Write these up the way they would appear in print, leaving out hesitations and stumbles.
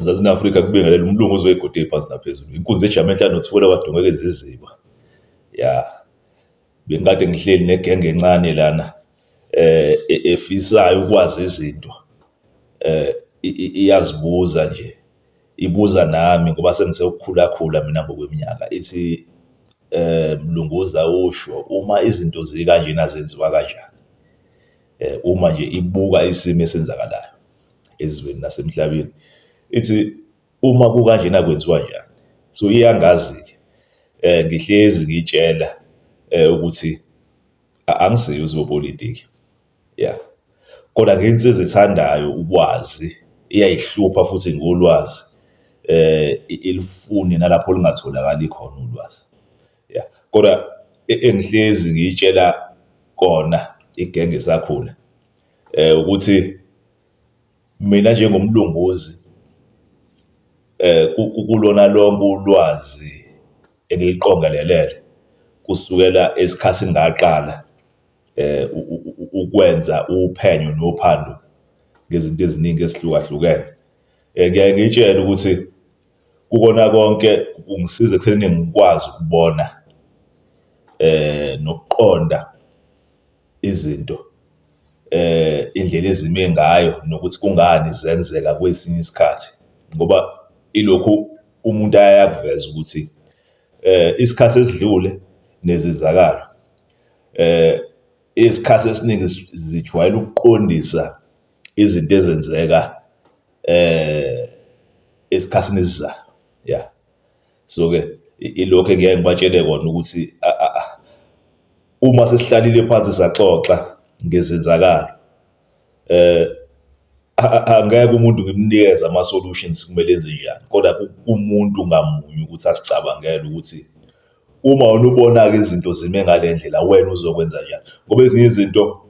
Mzansi Afrika kubingelela umlungu ozoyigode phansi naphezulu. Inkunzi ejama enhlanu nothifula kwadungeka iziziba. Ya. Bengikade ngihleli negenge encane lana efisayo ukwazi izinto. Iyazibuza nje. Ibuza nami ngoba sengisekukhula mina ngokweminyaka. Ithi Mlunguza usho uma izinto zikanjena zenziwa kanjani. Uma nje ibuka isimo esenzakalayo ezweni nasemhlabeni. Ithi uma kukanjena kwenziwa njani. So iyangazi-ke. Ngihlezi ngitshela ukuthi angisiyo uzopolitiki. Ya. Kodwa ngey'nsiza ezithandayo ukwazi, iyayihlupha futhi ngolwazi. Ilifune nalapho lingatholakali khona ulwazi. Ya. Kodwa engihlezi ngiyitshela kona igenge esakhula. Ukuthi mina njengomlunguzi kulona lonke ulwazi engiliqongelelele kusukela esikhathini ngaqala ukwenza uphenyo nophando ngezinto eziningi ezihlukahlukene. Ngiyaye ngitshele ukuthi kukona konke kungisiza ekutheni ngikwazi ukubona nokuqonda izinto indlela ezime ngayo nokuthi kungani zenzeka kwesinye isikhathi. Ngoba ilokhu umuntu ayakuveza ukuthi isikhathi esidlule nezenzakalo isikhathi esiningi zijwayele ukuqondisa izinto ezenzeka esikhathini esizayo. Ya. So-ke ilokho engiyaye ngibatshele kona ukuthi uma sesihlalile phansi saxoxa ngezenzakalo angeke umuntu ngimnikeze ama-solutions kumele enze njani. Kodwa umuntu ngamunye ukuthi asicabangele ukuthi uma wena ubona-ke izinto zime ngale ndlela wena uzokwenza njani. Ngoba ezinye izinto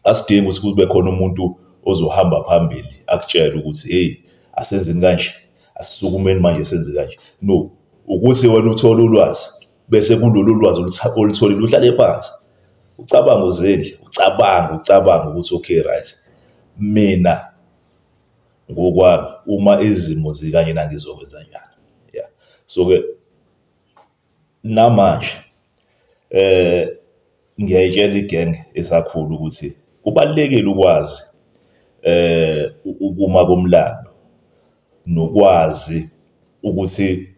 asidingi ukuthi kube khona umuntu ozohamba phambili akutshele ukuthi hey, asenzeni kanje, asisukumeni manje senze kanje. No, ukuthi wena uthole ulwazi bese kulolu lwazi olutholile uhlale phansi. Ucabange uzendle, ucabange ukuthi okay right. Mina ngokwami uma izimo zikanjena ngizokwenza njani. Ya. So-ke namanje ngiyayitshela igenge esakhula ukuthi kubalulekile ukwazi ukuma komlando nokwazi ukuthi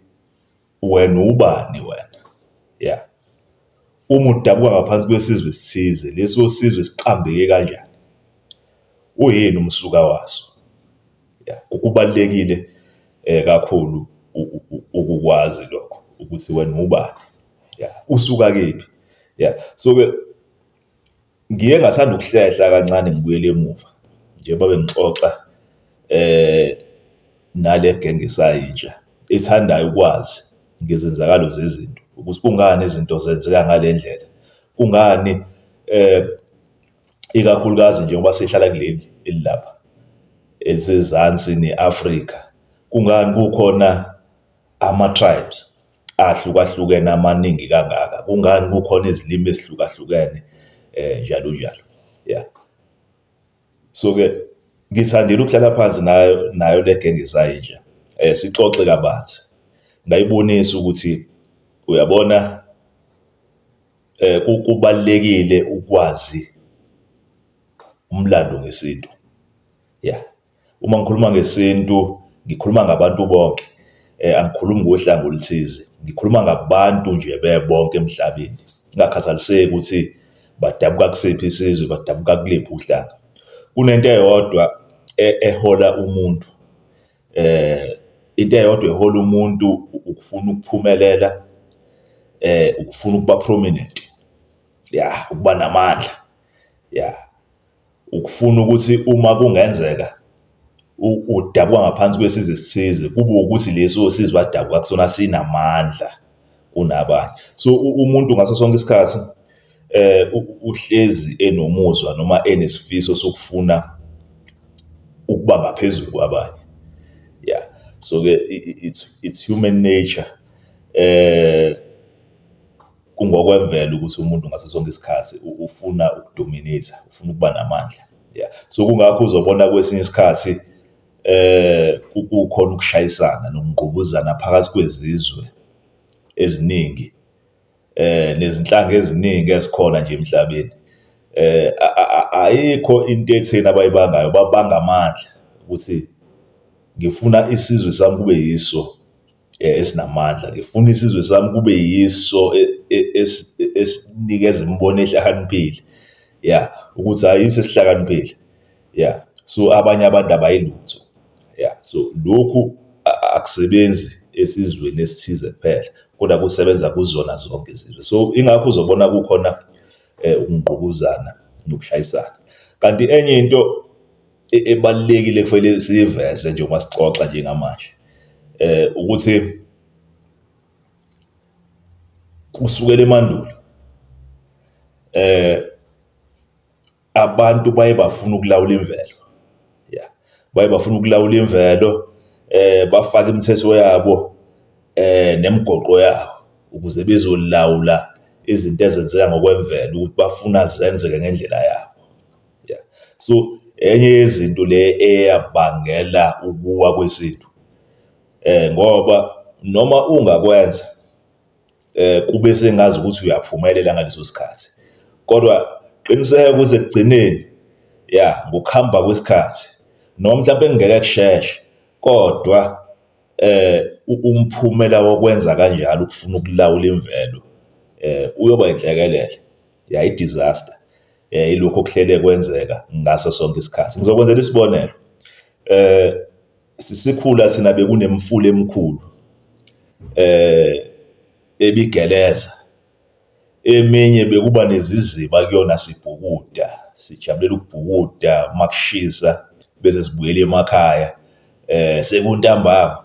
wena ubani wena. Ya. Uma udabuka ngaphansi kwesizwe esithize, leso sizwe siqambeke kanjani. Uyini umsuka waso. Ya. Kubalulekile kakhulu ukukwazi lokho ukuthi wena ubani. Ya. Usuka kephi. Ya. So-ke ngiye ngathanda ukuhlehla kancane ngibuyele emuva njengoba bengixoxa nale genge esayintsha ethandayo ukwazi ngezenzakalo zezinto ukuthi kungani izinto zenzeka ngale ndlela. Kungani ikakhulukazi njengoba sihlala kuleli elilapha elisezansi neAfrika. Kungani kukhona ama-tribes ahlukahlukene amaningi kangaka. Kungani kukhona izilimi ezihlukahlukene njalo njalo. Ya. So-ke ngithandile ukuhlala phansi nayo le genge esayintsha. Sixoxe kabanzi. Ngayibonisa ukuthi uyabona kubalulekile ukwazi umlando ngesintu. Ya. Uma ngikhuluma ngesintu ngikhuluma ngabantu bonke. Angikhulumi ngohlanga oluthize. Ngikhuluma ngabantu nje bebonke emhlabeni. Ngakhathaliseki ukuthi badabuka kusiphi isizwe, badabuka kuliphi uhlanga. Kunento eyodwa ehola umuntu. Into eyodwa ehola umuntu ukufuna ukuphumelela, ukufuna ukuba prominent. Ya, ukuba namandla. Ya. Ukufuna ukuthi uma kungenzeka udabuka ngaphansi kwesizwe esithize kube ukuthi leso sizwe adabuka kusona sinamandla kunabanye. So umuntu ngaso sonke isikhathi uhlezi enomuzwa noma enesifiso sokufuna ukuba ngaphezulu kwabanye. Yeah. So-ke it's human nature kungokwemvelo ukuthi umuntu ngaso sonke isikhathi ufuna ukudominate, ufuna ukuba namandla. Yeah. So kungakho uzobona kwesinye isikhathi kukhona ukushayisana nokungqubuzana phakathi kwezizwe eziningi nezinhlanga eziningi ezikhona nje emhlabeni. Ayikho into etheni abayibangayo, babanga amandla ukuthi ngifuna isizwe sami kube yiso esinamandla, ngifuna isizwe sami kube yiso esinikeza imibono ehlakaniphile, ya ukuthi ayiso esihlakaniphile, ya. So abanye abantu abayilutho, ya. So lokhu akusebenzi esizweni esithize kuphela, kodwa kusebenza kuzona zonke izizwe. So ingakho uzobona kukhona ukungqubuzana nokushayisana. Kanti enye into ebalulekile kufanele siyiveze njengoba sixoxa njengamanje, ukuthi kusukela emandulo abantu baye bafuna ukulawula imvelo, ya, baye bafuna ukulawula imvelo, bafake imithetho yabo nemigoqo yabo ukuze bezolawula izinto ezenzeka ngokwemvelo ukuthi bafuna zenzeke ngendlela yabo, ya. So enye yezinto le eyabangela ukuwa kwesintu, ngoba noma ungakwenza kube sengazi ukuthi uyaphumelela ngaleso sikhathi, kodwa qiniseka ukuthi ekugcineni, ya, ngokuhamba kwesikhathi noma mhlawumbe kungeke kusheshe, kodwa umphumela wokwenza kanjalo ukufuna ukulawula imvelo uyoba inhlekelele, ya, i-disaster, ilokho okuhlele kwenzeka ngaso sonke isikhathi. Ngizokwenzela isibonelo. Sikhula thina bekunemfula emikhulu ebigeleza, eminye bekuba neziziba kuyona, sibhukuda, sijabulela ukubhukuda makushisa bese sibuyela emakhaya sekuntambama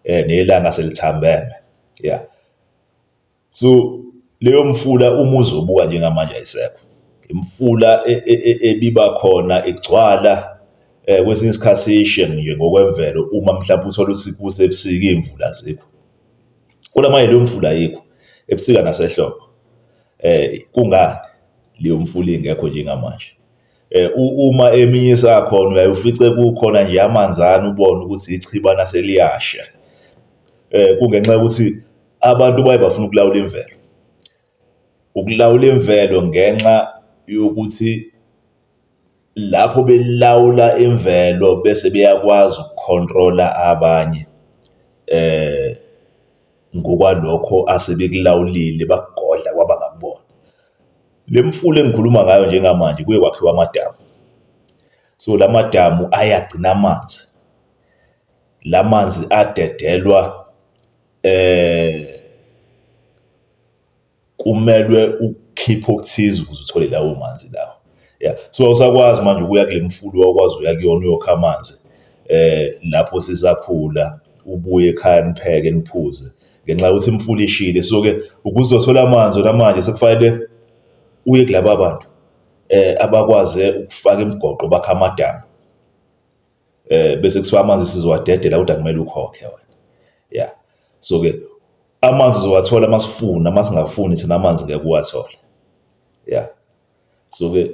nelanga selithambeme, ya. So leyo mfula uma uzobuka njengamanje ayisekho. Imfula ebiba khona igcwala kwesinye isikhathi siyishiye nje ngokwemvelo uma mhlawumbe uthola ukuthi kusebusika iy'mvula azikho. Kodwa manje leyo mfula ayikho ebusika nasehlobo. Kungani leyo mfula ingekho njengamanje? Uma eminye isakhona uyaye ufice kukhona nje amanzana, ubone ukuthi ichibana seliyasha. Kungenxa yokuthi abantu baye bafuna ukulawula imvelo. Ukulawula imvelo ngenxa yokuthi lapho belawula imvelo bese beyakwazi ukukhontrola abanye ngokwalokho asebekulawulile bakugodla kwaba ngakubona. Le mfula engikhuluma ngayo njengamanje kuye kwakhiwa amadamu. So la madamu ayagcina amanzi. La manzi adedelwa kumelwe ukukhipha okuthize ukuze uthole lawo manzi lawo, ya. So awusakwazi manje ukuya kule mfula wakwazi uya kuyona uyokha amanzi lapho sisakhula, ubuye ekhaya nipheke niphuze ngenxa yokuthi imfula ishile. So-ke ukuze uzothola amanzi namanje sekufanele uye kulaba bantu abakwazi ukufaka imigoqo bakha amadamu, bese kuthiwa amanzi sizowadedela kodwa kumele ukhokhe wena, ya. So-ke amanzi uzowathola masifuna, masingafuni thina amanzi ngeke uwathole, ya. So-ke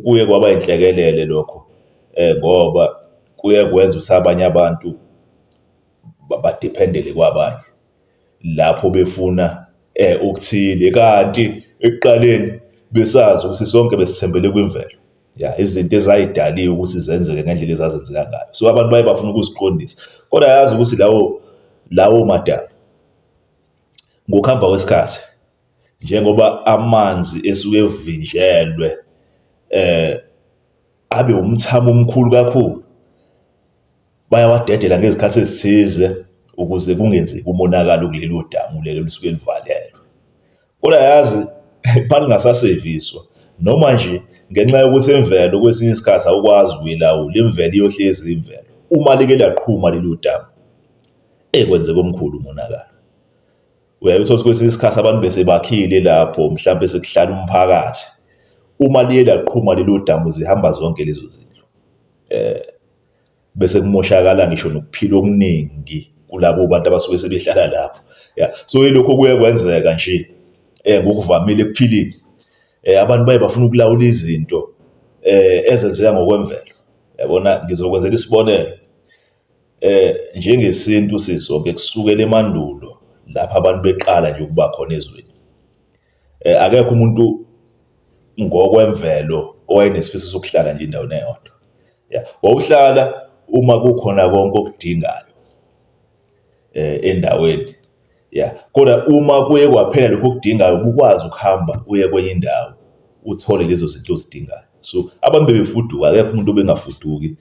kuye kwaba inhlekelele lokho ngoba kuye kwenza ukuthi abanye abantu badiphendele kwabanye lapho befuna okuthile, kanti ekuqaleni besazi ukuthi sonke besithembele kwimvelo, ya, izinto ezayidaliwe ukuthi zenzeke ngendlela ezazenzeka ngayo. So abantu baye bafuna ukuziqondisa, kodwa yazi ukuthi lawo madamu ngokuhamba kwesikhathi njengoba amanzi esuke evinjelwe abe umthamo omkhulu kakhulu, bayawadedela ngezikhathi ezithize ukuze kungenzeki umonakalo kulelo damu lelo lisuke livalelwe. Kodwa yazi malingasaseviswa noma nje ngenxa yokuthi imvelo kwesinye isikhathi awukwazi ukuyilawula, imvelo iyohlezi imvelo. Uma like laqhuma lelo damu kwenzeka omkhulu umonakalo. Uyaye uthole kwesinye isikhathi abantu bese bakhile lapho, mhlawumbe sekuhlala umphakathi. Uma liye laqhuma lelo damu zihamba zonke lezo zindlu, bese kumoshakala ngisho nokuphila okuningi kulabo bantu abasuke sebehlala lapho, ya. So ilokho kuye kwenzeka nje ngokuvamile ekuphileni. Abantu baye bafuna ukulawula izinto ezenzeka ngokwemvelo, yabona. Ngizokwenzela isibonelo. njengesintu sisonke kusukela emandulo lapha abantu beqala nje ukuba khona ezweni. Akekho umuntu ngokwemvelo owayenesifiso sokuhlala nje endaweni eyodwa. Wawuhlala uma kukhona konke okudingayo endaweni. Kodwa uma kuye kwaphela lokho okudingayo ubukwazi ukuhamba uye kwenye indawo uthole lezo zinto ozidingayo. So abantu bebefuduka, akekho umuntu obengafuduki.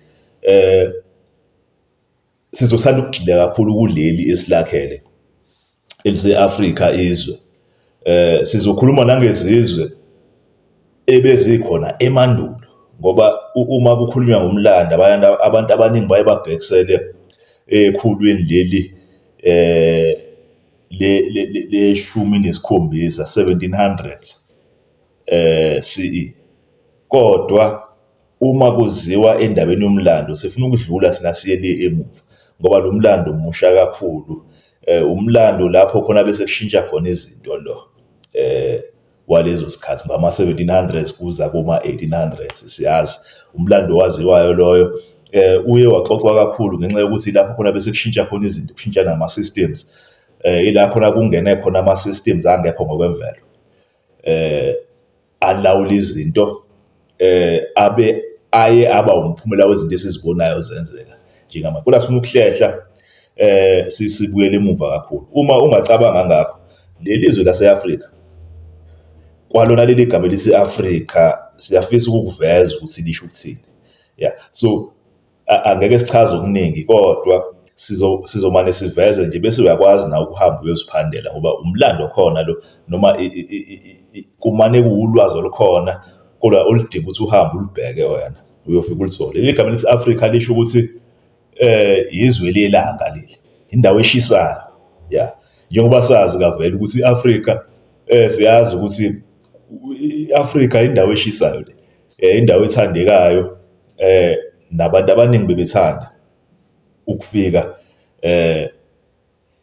Sizothanda ukugxila kakhulu kuleli esilakhele elise-Afrika izwe. Sizokhuluma nangezizwe ebezikhona emandulo, ngoba uma kukhulunywa ngomlando abantu abaningi baye babhekisele ekhulwini leli le-17 1700s CE. Kodwa uma kuziwa endabeni yomlando sifuna ukudlula thina siye le emuva, ngoba lo mlando musha kakhulu. Umlando lapho khona bese kushintsha khona izinto walezo sikhathi ngama-1700s kuza kuma-1800s. Siyazi umlando owaziwayo loyo uye waxoxwa kakhulu ngenxa yokuthi lapho khona bese kushintsha khona izinto, kushintsha nama-systems. Ila khona kungene khona ama-systems angekho ngokwemvelo alawula izinto aye aba umphumela wezinto esizibonayo zenzeka njengamanje. Kodwa sifuna ukuhlehla sibuyele emuva kakhulu. Uma ungacabanga ngakho, leli zwe lase-Afrika, kwalona leli gama elise-Afrika, siyafisa ukukuveza ukuthi lisho ukuthini. So angeke sichaze okuningi, kodwa sizomane siveze nje bese uyakwazi nawe ukuhamba uyoziphandela, ngoba umlando khona lo, noma kumane kuwulwazi olukhona kodwa oludinga ukuthi uhambe ulibheke wena uyofika ulithole. Leli gama lese-Afrika lisho ukuthi izwe lelanga leli, indawo eshisayo. Njengoba sazi kavela ukuthi i-Afrika, siyazi ukuthi i-Afrika indawo eshisayo le, indawo ethandekayo, nabantu abaningi bebethanda ukufika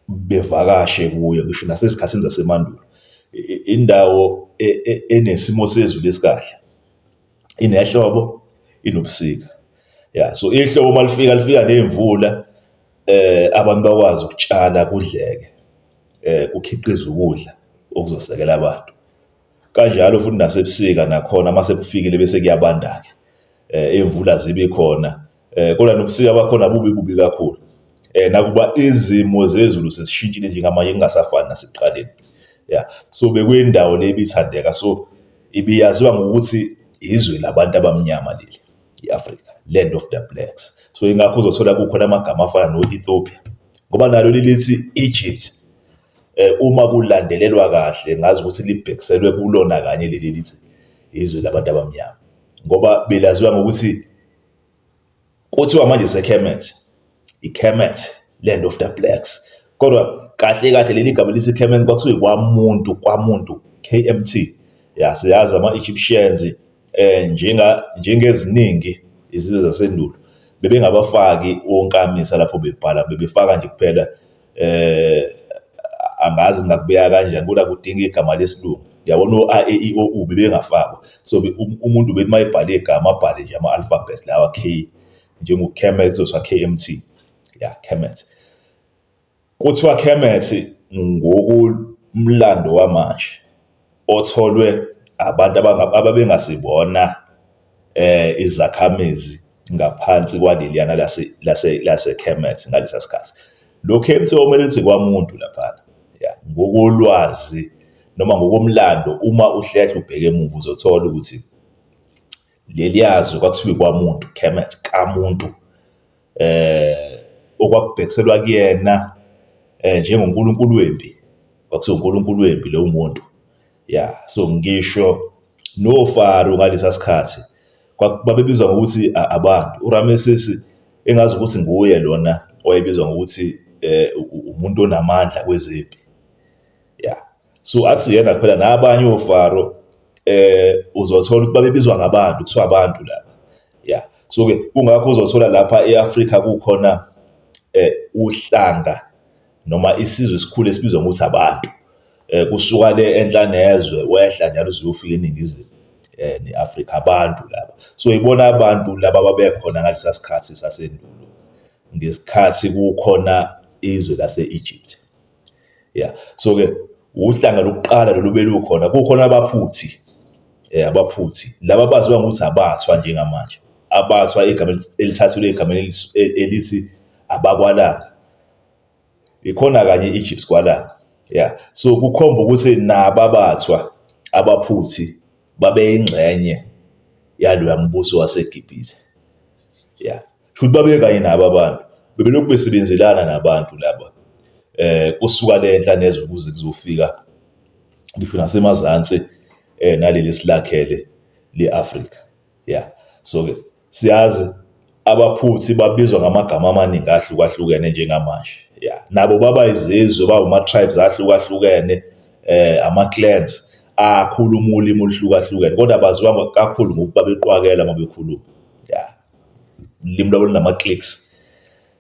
bevakashe kuyo ngisho nasesikhathini zasemandulo. Indawo enesimo sezulu esikahle, inehlobo, inobusika. So ihlobo malifika lifika nemvula, abantu bakwazi ukutshala kudleke, kukhiqiza ukudla okuzosekela abantu. Kanjalo futhi nasebusika nakhona mase kufikile bese kuyabanda-ke, imvula zibe khona, kodwa nobusika bakhona bubi kakhulu. Nakuba izimo zezulu sesishintshile njengamanje kungasafani nasekuqaleni. So bekuyindawo le ibithandeka, so ibiyaziwa ngokuthi izwe labantu abamnyama leli, i-Afrika, land of the blacks. So ingakho uzothola kukhona amagama afana no-Ethiopia, ngoba nalo lilithi Egypt. Uma kulandelelwa kahle ngazi ukuthi libhekiselwe kulona kanye leli lithi izwe labantu abamnyama, ngoba belaziwa ngokuthi kuthiwa manje seKemet, iKemet, land of the blacks. Kodwa kahle leli gama lithi Kemet kwakuthiwa kwamuntu, KMT. Siyazi ama-Egyptians njengeziningi izizwe zasendulo bebengabafaki onkamisa lapho bebhala, bebefaka nje kuphela angazi ngakubeka kanjani kodwa kudinga igama lesilungu. Yabona o-A, E, I, O, U bebengafakwa. So umuntu bethi mayebhale igama abhale nje ama-alphabets lawa K, njengo-Kemet kuzothiwa KMT. Kemet. Kuthiwa Kemet ngokumlando wamanje otholwe abantu ababengasibona izakhamizi ngaphansi kwaleliyana lase Kemet ngalesa sikhathi. Lo Kemet omele lithi kwamuntu laphana. Ngokolwazi noma ngokomlando, uma uhlehla ubheke emuva uzothola ukuthi leli yazwe kwakuthiwa kwamuntu, Kemet, kamuntu, okwakubhekiselwa kuyena njengonkulunkulu wempi. Kwakuthiwa unkulunkulu wempi lo muntu. So ngisho noFaro ngalesa sikhathi babebizwa ngokuthi abantu. uRamesses engazi ukuthi nguye lona owayebizwa ngokuthi umuntu onamandla kwezempi. So akusiyena kuphela, nabanye oFaro uzothola ukuthi babebizwa ngabantu, kuthiwa abantu laba. So-ke kungakho uzothola lapha e-Afrika kukhona uhlanga noma isizwe esikhulu esibizwa ngokuthi abantu. Kusuka le enhla nezwe wehla njalo uzofika eningizimu ne-Afrika, abantu laba. So ibona abantu laba babekhona ngalesa sikhathi sasendulo ngesikhathi kukhona izwe lase-Egypt. Yeah. So-ke uhlanga lokuqala lolu belukhona, kukhona abaphuthi. Abaphuthi laba baziwa ngokuthi abathwa njengamanje. Abathwa igama elithathelwe egameni elithi abakwalanga. Ikhona kanye i-Egypt kwalanga. Yeah. So kukhomba ukuthi nabo abathwa abaphuthi babeyingxenye yaloya mbuso waseGibhithe. Yeah. Futhi babe kanye nabo abantu bebelokhu besebenzelana nabantu laba kusuka lenhla nezwe ukuze kuzofika ngisho nasemazansi naleli silakhele le-Afrika. Yeah. So-ke siyazi abaphuthi babizwa ngamagama amaningi ahlukahlukene njengamanje. Yeah. Nabo baba izizwe, baba ama-tribes ahlukahlukene, ama-clans akhuluma ulimi oluhlukahlukene, kodwa baziwa kakhulu ngokuthi babeqwakela uma bekhuluma. Yeah. Ulimi lwabo lunama-clicks,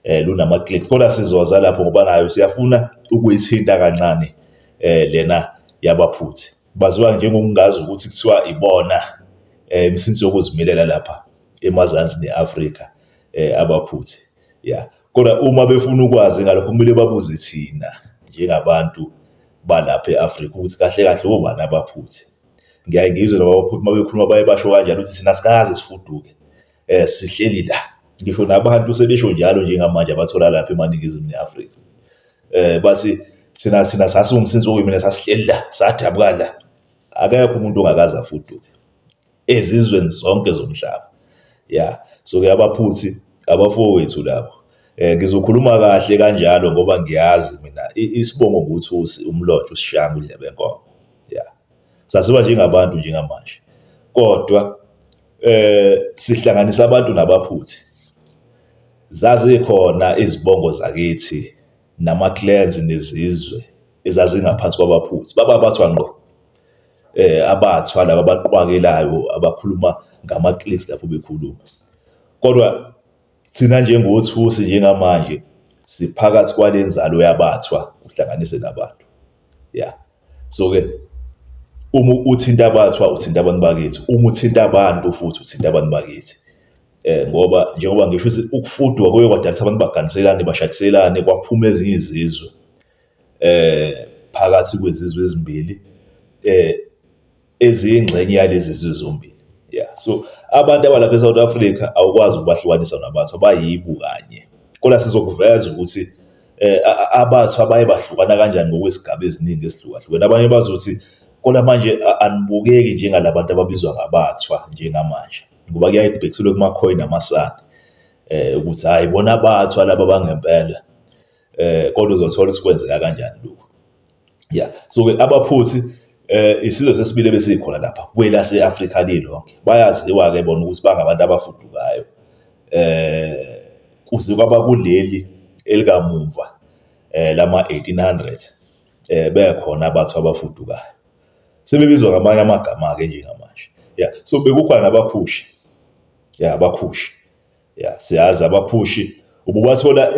lunama-clicks, kodwa sizoza lapho ngoba nayo siyafuna ukuyithinta kancane lena yabaphuthi. Baziwa njengokungazi ukuthi kuthiwa ibona imisindisi yokuzimilela lapha emazansi ne-Afrika, abaphuthi. Yeah. Kodwa uma befuna ukwazi ngalokho kumele babuze thina njengabantu balapha e-Afrika ukuthi kahle kahle obani abaphuthi. Ngiyaye ngizwe nabaphuthi uma bekhuluma baye basho kanjalo ukuthi thina sikaze sifuduke, sihleli la. Ngisho nabantu sebesho njalo njengamanje abathola lapha eNingizimu ne-Afrika. Bathi thina sasiwumsindisi wokuyimina, sasihleli la, sadabuka la. Akekho umuntu ongakaze afuduke ezizweni zonke zomhlaba. Yeah. So-ke abaphuthi abafowethu labo. Ngizokhuluma kahle kanjalo ngoba ngiyazi mina isibongo nguthusi, umlotha usishanga udlebe enkomo. Yeah. Saziwa njengabantu njengamanje. Kodwa sihlanganisa abantu nabaphuthi. Zazikhona izibongo zakithi nama-clans nezizwe ezazingaphansi kwabaphuthi. Baba bathwa ngqo. Abathwa laba abaqwakelayo abakhuluma ngama-clicks lapho bekhuluma. Kodwa thina njengothusi njengamanje siphakathi kwalenzalo yabathwa uhlanganise nabantu. Yeah. So-ke uma uthinta abathwa uthinta abantu bakithi, uma uthinta abantu futhi uthinta abantu bakithi. Ngoba njengoba ngisho ukuthi ukufudwa kuye kwadalisa abantu baganiselane, bashadiselane, kwaphuma ezinye izizwe phakathi kwezizwe ezimbili eziyingxenye yalezi zizwe zombili. Yeah. So abantu abalapha eSouth Africa awukwazi ukubahlukanisa nabathwa, bayibo kanye. Kodwa sizokuveza ukuthi abathwa baye bahlukana kanjani ngokwesigaba eziningi ezihlukahlukene. Abanye bazothi kodwa manje anibukeki njengalabantu ababizwa ngabathwa njengamanje, ngoba kuyaye kubhekiselwe kuma-coin namasandi ukuthi hayi bona abathwa laba bangempela. Kodwa uzothola sikwenzeka kanjani lokho. Yeah. So-ke abaphuthi isizwe sesibili ebesikhona lapha kwelase-Afrika lilonke. Bayaziwa-ke bona ukuthi bangabantu abafudukayo. Kuze kwaba kuleli elikamumva lama-1800 bekhona abathwa abafudukayo. Sebebizwa ngamanye amagama-ke njengamanje. Yeah. So bekukhona nabakhushi. Yeah, abakhushi. Yeah, siyazi abakhushi ububathola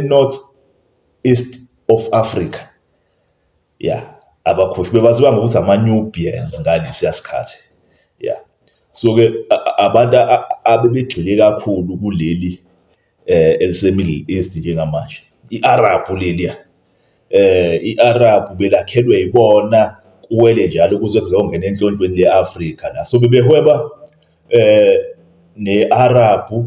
north east of Africa. Yeah, abakhushi bebaziwa ngokuthi ama-Nubians ngalesiya sikhathi. Yeah. So-ke abantu abebegxile kakhulu kuleli elise-Middle East njengamanje. I-Arab leliya. I-Arab belakhelwe yibona kuwele njalo kuze kuzongena enhlonhlweni le-Afrika la. So bebehweba ne-Arab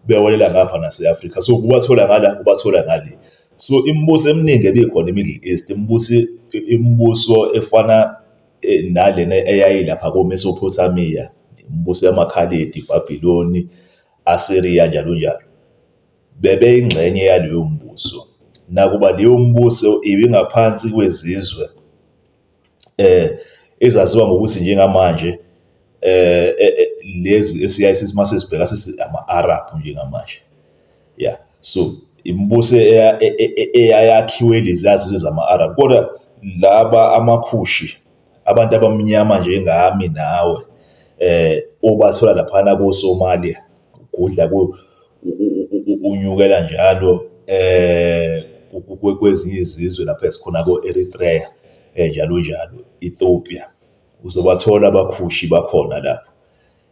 bewelela ngapha nase-Afrika. So kubathola ngala, kubathola ngale. So imibuso eminingi ebikhona eMiddle East, imibuso efana nalena eyayilapha koMesopotamia, imibuso yamaKhaledi, iBhabhiloni, Asiriya njalo njalo. Bebeyingxenye yaleyo mbuso. Nakuba leyo mbuso ibingaphansi kwezizwe ezaziwa ngokuthi njengamanje lezi esiyaye sithi mase sibheka sithi ama-Arab njengamanje. Yeah. So imibuso eyakhiwe lezi yazizwe zama-Arab, kodwa laba amakhushi, abantu abamnyama njengami nawe, obathola laphana ko-Somalia, ukudla unyukela njalo kwezinye izizwe lapha esikhona ko-Eritrea njalo njalo, Ethiopia, uzobathola abakhushi bakhona lapho.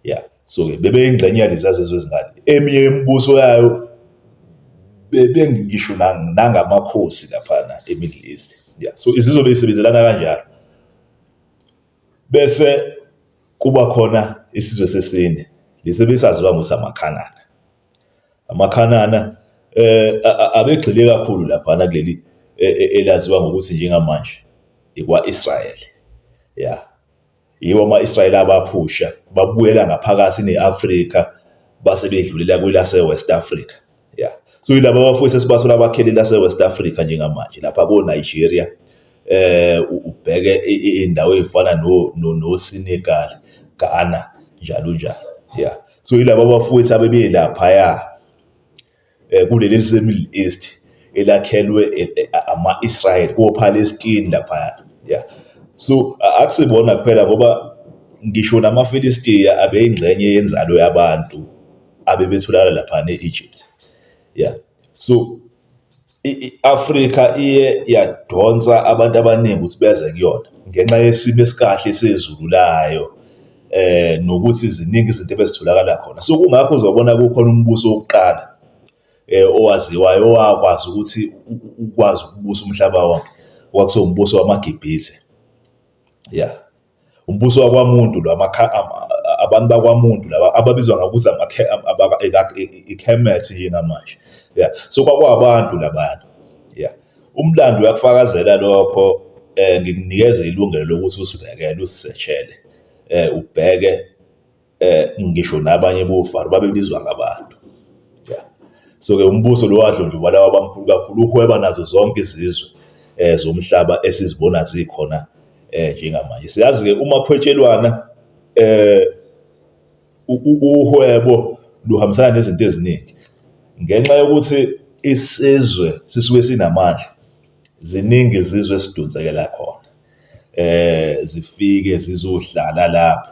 Yeah, so-ke bebeyingxenye yalezi zizwe ezingane. Eminye imibuso yayo bengisho nangamakhosi laphana eMiddle East. Yeah, so izizwe beyisebenzelana kanjalo. Bese kuba khona isizwe sesine lesi besaziwa ngosamaKhanana. AmaKhanana abegxile kakhulu laphana kuleli elaziwa ngokuthi njengamanje ikwa-Israyeli. Yeah, yiwo ama-Israyeli abaphusha babuyela ngaphakathi ne-Afrika base bedlulela kwelase-West Africa. Yeah, so yilabo abafowethu esibathola abakhele lase-West Africa njengamanje lapha ko-Nigeria, ubheke indawo ey'fana no-Senegal, Ghana, njalo njalo. Yeah, so yilabo abafowethu abebe laphaya kuleli lise-Middle East elakhelwe ama-Israyeli ko-Palestine laphaya. Yeah, so akusibona kuphela ngoba ngisho namaFilistiya abeyingxenye yenzalo yabantu abebetholakala laphana e-Egypt. Yeah, so i-Afrika iye yadonsa abantu abaningi ukuthi beze kuyona ngenxa yesimo esikahle sezulu layo, nokuthi ziningi izinto ebezitholakala khona. So kungakho uzobona kukhona umbuso wokuqala owaziwayo owakwazi ukuthi ukwazi ukubusa umhlaba wonke, okwakusiwa umbuso wamaGibhithe. Yeah, umbuso wakwamuntu lo, abantu bakwamuntu laba ababizwa ngokuthi iKhemet njengamanje. Yeah, so kwakwabantu labantu. Yeah, umlando uyakufakazela lokho. Ngikunikeza ilungelo lokuthi usibhekele, usiseshele, ubheke ngisho nabanye boFaro babebizwa ngabantu. Yeah, so-ke umbuso lo wadlondlobala wabamkhulu kakhulu, uhweba nazo zonke izizwe zomhlaba esizibona zikhona njengamanje. Siyazi-ke umaQhwetshelwana uhwebo luhambisana nezinto eziningi ngenxa yokuthi isizwe sisuke sinamandla. Ziningi izizwe esidonsekela khona, zifike zizohlala lapho.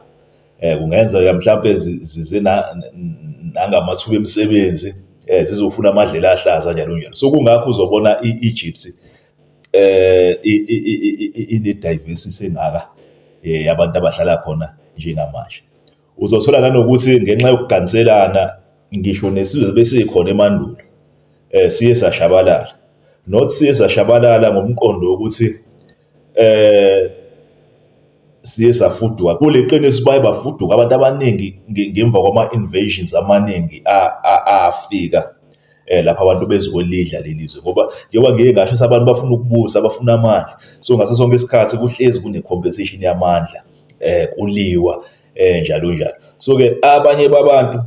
Kungenzeka mhlawumbe zize nangamathuba emisebenzi, zizofuna amadlela ahlaza njalo njalo. So kungakho uzobona i-Egypt ine-diversity engaka yabantu abahlala khona njengamanje. Uzothola nanokuthi ngenxa yokuganiselana ngisho nesizwe besikhona emandulo siye sashabalala, not siye sashabalala ngomqondo wokuthi siye safuduka. Kule qiniso baye bafuduka abantu abaningi ngemva kwama-invasions amaningi afika lapha abantu bezokolidla lelizwe, ngoba njengoba ngike ngasho abantu bafuna ukubusa, bafuna amandla. So ngaso sonke isikhathi kuhlezi kune-compensation yamandla, kuliwa njalo njalo. So-ke abanye babantu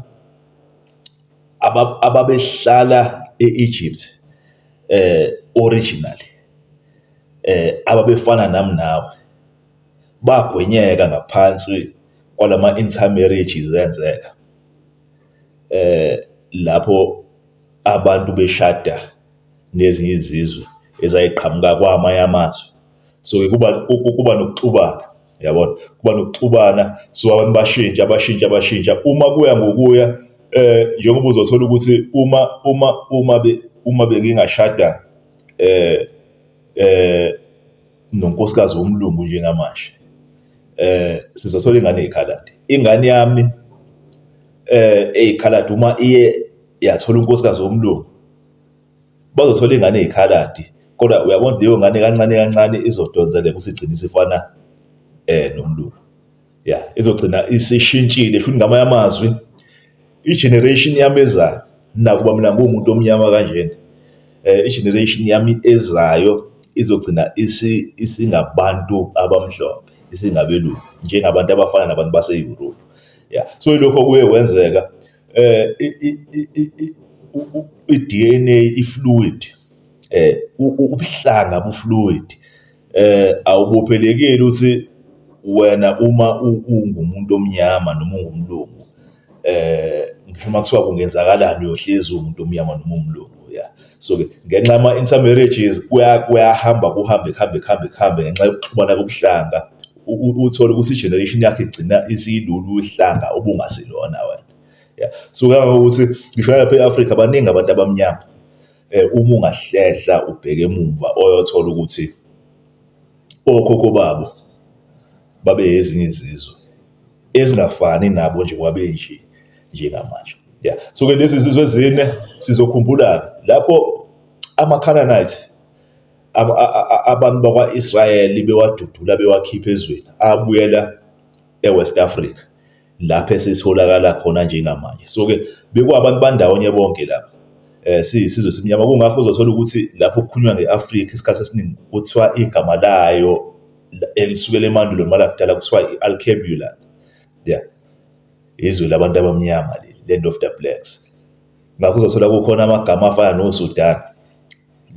ababehlala e-Egypt originally, ababefana nami nawe, bagwenyeka ngaphansi kwalama intermarriages enzeka, lapho abantu beshada nezinye izizwe ezayiqhamuka kwamanye amazwe. So-ke kuba nokuxubana, yabona, kuba nokuxubana. So abantu bashintsha uma kuya ngokuya, njengoba uzothola ukuthi uma bengingashada nonkosikazi womlungu njengamanje, sizothola ingane eyikhaladi. Ingane yami eyikhaladi uma iye yathola unkosikazi womlungu, bazothola ingane eyikhaladi, kodwa uyabona leyo ngane kancane kancane izodonseleka ukuthi igcine isifana nomlungu. Yeah, izogcina isishintshile futhi ngamanye amazwi i-generation yami ezayo, nakuba mina ngumuntu omnyama kanjena, i-generation yami ezayo izogcina isingabantu abamhlophe, isingabelungu, njengabantu abafana nabantu base-Europe. Yeah, so ilokho kuye kwenzeka i-DNA i-fluid, ubuhlanga bu-fluid. Awubophelekile ukuthi wena uma ungumuntu omnyama noma ungumlungu, ngisho uma kuthiwa kungenzakalani uyohlezi umuntu omnyama noma umlungu. Yeah, so-ke ngenxa yama-intermarriages kuyahamba kuhambe ngenxa yokuxubana kobuhlanga, uthole ukuthi i-generation yakhe igcina isiyilolu uhlanga obungasilona wena. Yeah, so kangangokuthi ngisho lapha e-Afrika baningi abantu abamnyama, uma ungahlehla ubheke emumva oyothola ukuthi okhokho babo babe ezinye izizwe. ezingafani nabo nje kwabenje njengamanje. Yeah. So-ke lezi zizwe ezine sizokhumbula lapho ama-Canaanites abantu bakwa-Israyeli bewadudula bewakhipha ezweni abuyela eWest Africa lapho esitholakala khona njengamanje. So-ke bekuwabantu bandawonye bonke lapho siyisizwe simnyama. Kungakho uzothola ukuthi lapho kukhulunywa nge-Afrika isikhathi esiningi kuthiwa igama layo elisukela emandulo noma lakudala kuthiwa i-Alkebulan. Yeah, izwe labantu abamnyama land of the blacks. Ngakho uzothola kukhona amagama afana noSudan,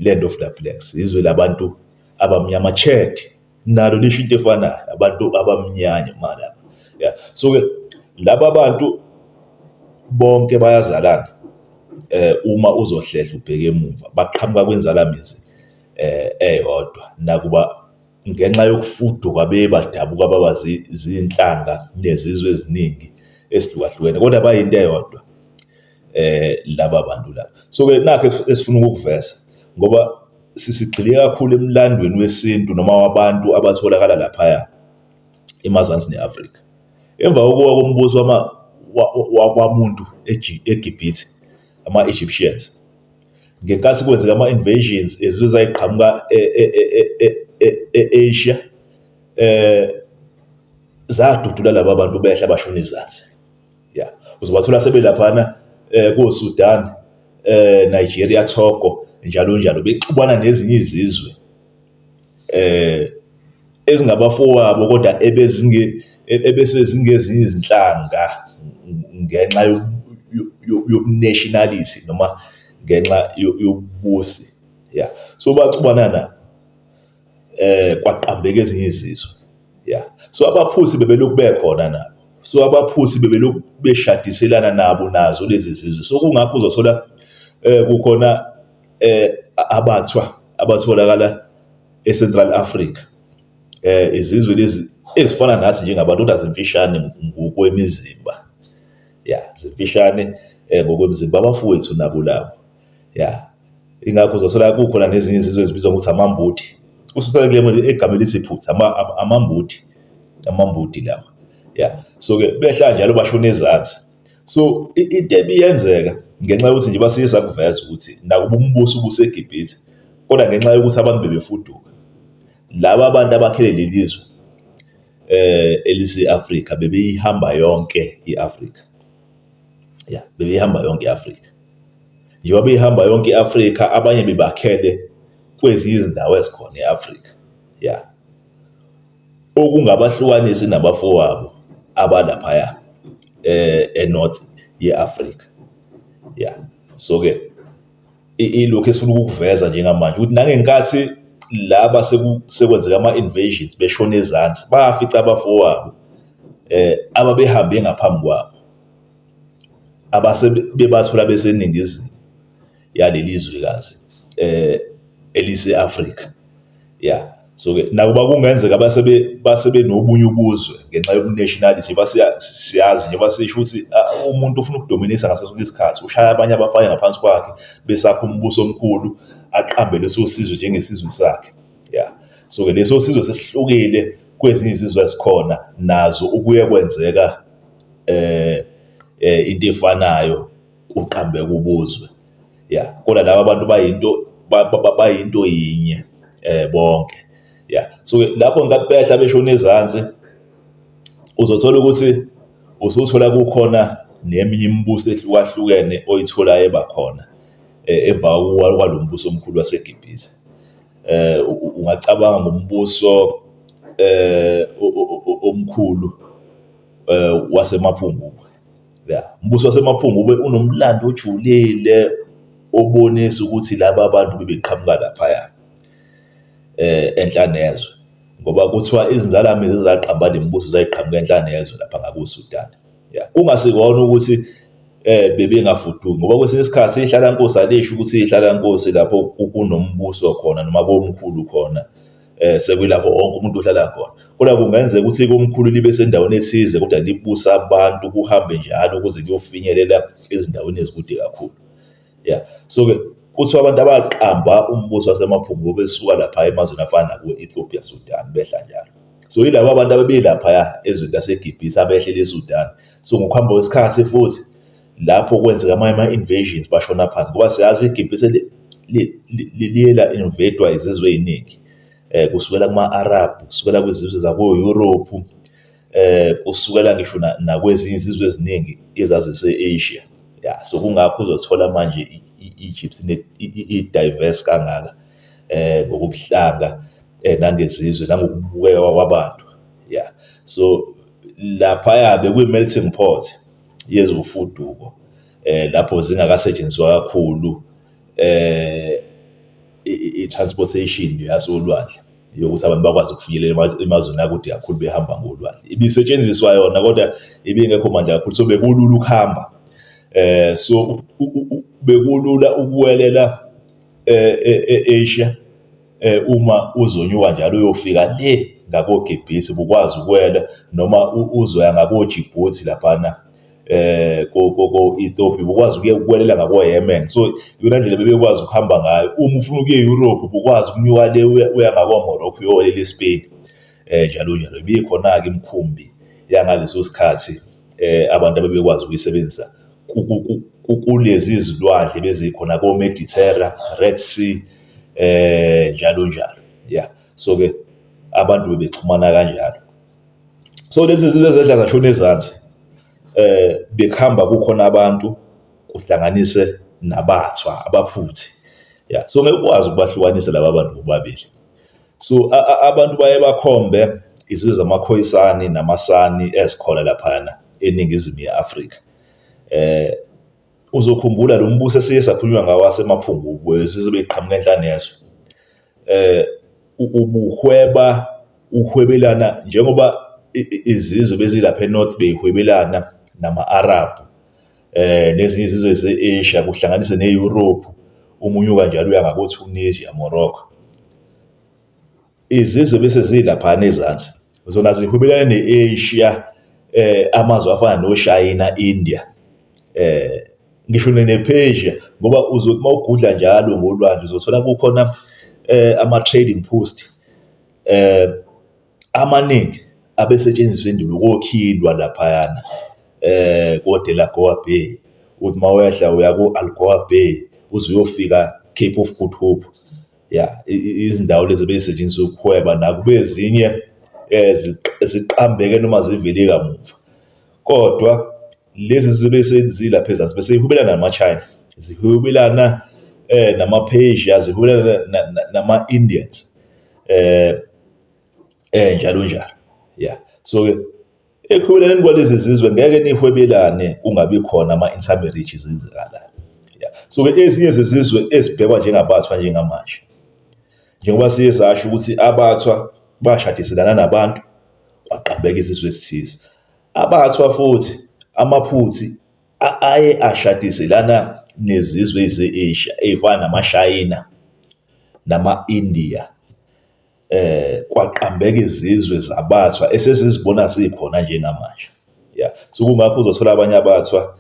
land of the blacks, izwe labantu abamnyama. Chad nalo lisho into efanayo, abantu abamnyama malapha. Yeah, so-ke laba bantu bonke bayazalana. Uma uzohlehla ubheke emuva baqhamuka kwenzalamizi eyodwa, nakuba ngenxa yokufuduka bebadabuka baba zinhlanga nezizwe eziningi ezihlukahlukene, kodwa bayinto eyodwa laba bantu laba. So-ke nakho esifuna ukukuveza, ngoba sisigxile kakhulu emlandweni wesintu noma wabantu abatholakala laphaya emazansi ne-Afrika. Emva kokuwa kombuso wakwamuntu eGibhithe, ama-Egyptians, ngenkathi kwenzeka ama-invasions ezizwe zayiqhamuka e-Asia, zadudula laba bantu behla bashona ezansi. Yeah, uzobathola sebelaphana koSudan, Nigeria, Togo, njalo njalo, bexubana nezinye izizwe ezingabafowabo kodwa ebesezingezinye izinhlanga ngenxa yobunationality noma ngenxa yobubusi. Yeah, so baxubana na kwaqambeka ezinye izizwe. Yeah, so abaphusi bebelokhu bekhona nabo, so abaphusi bebelokhu beshadiselana nabo nazo lezi zizwe. So kungakho uzothola kukhona abathwa abatholakala eCentral Africa, izizwe lezi ezifana nathi njengabantu kodwa zimfishane ngokwemizimba. Yeah, zimfishane ngokwemizimba, abafowethu nabo labo. Yeah, ingakho uzothola kukhona nezinye izizwe ezibizwa ngokuthi amambuti. Usuthola kule egama lesiphutha amambuti lawa. Yeah, so-ke behla njalo bashona ezansi. So into ebiyenzeka ngenxa yokuthi nje basiye sakuveza ukuthi nakuba umbuso ubuseGibhithe, kodwa ngenxa yokuthi abantu bebefuduka, laba abantu abakhele lelizwe elise-Afrika bebeyihamba yonke i-Afrika. Yeah, bebeyihamba yonke i-Afrika. Njengoba beyihamba yonke i-Afrika, abanye bebakhele kwezinye izindawo ezikhona e-Afrika. Yeah, okungabahlukanisi nabafowabo abalaphaya eNorth ye-Afrika. Yeah, so-ke ilokhu esifuna ukukuveza njengamanje ukuthi nangenkathi laba sekwenzeka ama-invasions beshona ezansi, bafica abafowabo ababehambe ngaphambi kwabo bebathola beseningizimu yaleli zwekazi elise-Afrika. Yeah, so-ke nakuba kungenzeka basebe nobunye ubuzwe ngenxa yobunationality, siyazi nje basisho ukuthi umuntu ufuna ukudominisa ngaso sonke isikhathi, ushaya abanye abafake ngaphansi kwakhe besakha umbuso omkhulu, aqambe leso sizwe njengesizwe sakhe. Yeah, so-ke leso sizwe sesihlukile kwezinye izizwe ezikhona nazo ukuye kwenzeka into efanayo, kuqambeka ubuzwe. Yeah, kodwa laba abantu bayinto yinye bonke. Yeah, so lapho ngathi behla beshona ezansi, uzothola ukuthi usuthola kukhona neminye imibuso ehlukahlukene oyithola ebakhona emva kwalo mbuso omkhulu waseGibhithe. Ungacabanga ngombuso omkhulu wasemaphungubwe. Yeah, umbuso wasemaphungubwe unomlando ojulile obonisa ukuthi laba abantu bebeqhamuka laphaya enhlanezwe, ngoba kuthiwa izinzalamizi ezaqamba le mbuso zayiqhamuka enhlanezwe lapha ngakoSudan. Yeah, kungasikona ukuthi bebengafuduki, ngoba kwesinye isikhathi ihlalankosi alisho ukuthi ihlalankosi lapho kunombuso khona noma komkhulu khona sekwilapho wonke umuntu ohlala khona, kodwa kungenzeka ukuthi komkhulu libe sendaweni ethize kodwa libusa abantu kuhambe njalo ukuze kuyofinyelela ezindaweni ezikude kakhulu. Yeah, so-ke kuthiwa abantu abaqamba umbuso wasemaphungubwe besuka lapha emazweni afana nako-Ethiopia, Sudan, behla njalo. So yilabo abantu abebelaphaya ezweni laseGibhithe abehlele eSudan. So ngokuhamba kwesikhathi futhi lapho kwenzeka ama-invasions bashona phansi ngoba siyazi iGibhithe liye la-invadwa izizwe ey'ningi kusukela kuma-Arab, kusukela kwizizwe zako-Europe, kusukela ngisho nakwezinye izizwe eziningi ezazise-Asia. Ya, so kungakho uzothola manje i-Egypt i-diverse kangaka ngokobuhlanga nangezizwe nangokubukeka kwabantu. Yeah, so laphaya bekuyi-melting pot yezofuduko lapho zingakasetshenziswa kakhulu i-transportation yasolwandle yokuthi abantu bakwazi ukufinyelela emazweni akude kakhulu behamba ngolwandle. Ibisetshenziswa yona kodwa ibingekho mandla kakhulu, so bekulula ukuhamba. So bekulula ukuwelela e-Asia uma uzonyuka njalo uyofika le ngakoGibhithe bukwazi ukuwela, noma uzoya ngako-Djibouti laphana ko-Ethiopia bukwazi ukuwelela ngako-Yemen. So iyona ndlela bebekwazi ukuhamba ngayo. Uma ufuna ukuya e-Europe bukwazi ukunyuka le uya ngako-Morocco uyowelela e-Spain njalo njalo. Ibikhona-ke imikhumbi yangaleso sikhathi abantu abebekwazi ukuyisebenzisa kulezi zilwandle bezikhona ko-Mediterranean, Red Sea njalo njalo. Yeah, so-ke abantu bebexhumana kanjalo. So lezi zizwe ezehla zashona ezansi bekuhamba kukhona abantu kuhlanganise nabathwa abaphuthi. Yeah, so ngeke ukwazi ukubahlukanisa laba bantu bobabili. So abantu baye bakhombe izizwe zamaKhoisan namaSan ezikhona laphana eningizimu ye-Afrika. Uzokhumbula lo mbuso esiye sakhulunywa ngawo wasemaphungubwe izizwe beqhamuka enhlane yeso. Uhwebelana njengoba izizwe bezilapha eNorth beyihwebelana nama-Arab nezinye izizwe zase-Asia kuhlanganise ne-Europe, umunyuka njalo uya ngako-Tunisia, Morocco. Izizwe bese zilaphana ezansi zona zihwebelana ne-Asia, amazwe afana noShayina, India, ngisho ne-Persia, ngoba uzothi uma ugudla njalo ngolwandle uzothola kukhona ama-trading post amaningi abesetshenziswa endulo kokhilwa laphayana ko-Delagoa Bay. Uthi uma wehla uya ko-Algoa Bay uze uyofika Cape of Good Hope. Yeah, izindawo lezi beyisetshenziswa ukuhweba, nakube ezinye ziqambeke noma zivele kamuva. Kodwa lezi zizobe zilapha ezansi bese zihwebelana nama-China, zihwebelana nama-Persia, zihwebelana nama-Indians njalo njalo. Yeah, so-ke ekuhwebelaneni kwalezi zizwe ngeke nihwebelane kungabi khona ama-intermarriages enzekalayo. Yeah, so-ke ezinye zezizwe ezibhekwa njengabathwa njengamanje, njengoba siye sasho ukuthi abathwa bashadiselana nabantu kwaqambeka izizwe ezithize. Abathwa futhi amaphuthi aye ashadiselana nezizwe ezise-Asia ey'fana namaShayina nama-India. Kwaqambeka izizwe zabathwa esesizibona zikhona njengamanje. Yeah, so kungakho uzothola abanye abathwa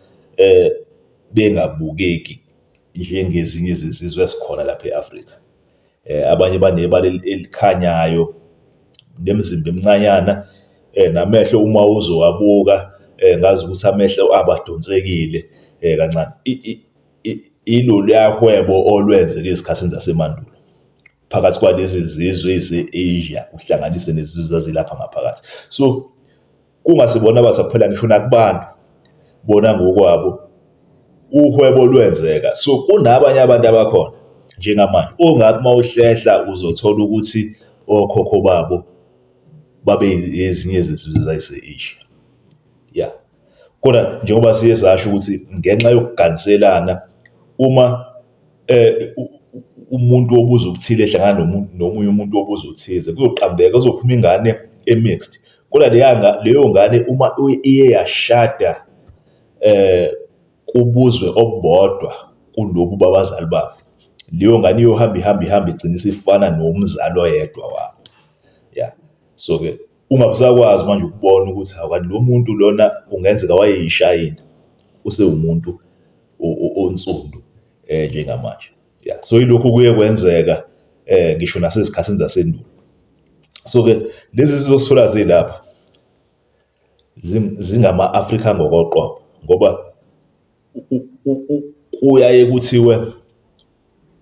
bengabukeki njengezinye zezizwe ezikhona lapha e-Afrika. Abanye banebala elikhanyayo, nemizimba emncanyana, namehlo uma uzowabuka ngazi ukuthi amehlo abadonsekile kancane. Ilolu hwebo olwenzeka ezikhathini zasemandulo phakathi kwalezi zizwe ezise-Asia kuhlanganise nezizwe zazilapha ngaphakathi. So kungasibona abathwa kuphela, ngisho nakubantu bona ngokwabo uhwebo olwenzeka. So kunabanye abantu abakhona njengamanje ongathi uma uhlehla uzothola ukuthi okhokho babo babe ezinye zezizwe zayise-Asia. Yeah, kodwa njengoba siye sasho ukuthi ngenxa yokuganiselana, uma umuntu obuza ukuthile ehlangana nomunye umuntu obuza uthize kuzoqambeka, kuzophuma ingane e-mixed. Kodwa leyo ngane uma iye yashada kubuzwe obodwa kulobu babazali babo, leyo ngane iyohamba igcina isifana nomzali oyedwa wabo. Yeah, so-ke ungabusakwazi manje ukubona ukuthi awukani lo muntu lona kungenzeka wayeyishayina usewumuntu onsundu njengamanje. Yeah, so ilokhu kuye kwenzeka ngisho nasezikhathini zasendulo. So-ke lezi zizosithola zilapha zingama-Afrika ngokoqobo ngoba kuyaye kuthiwe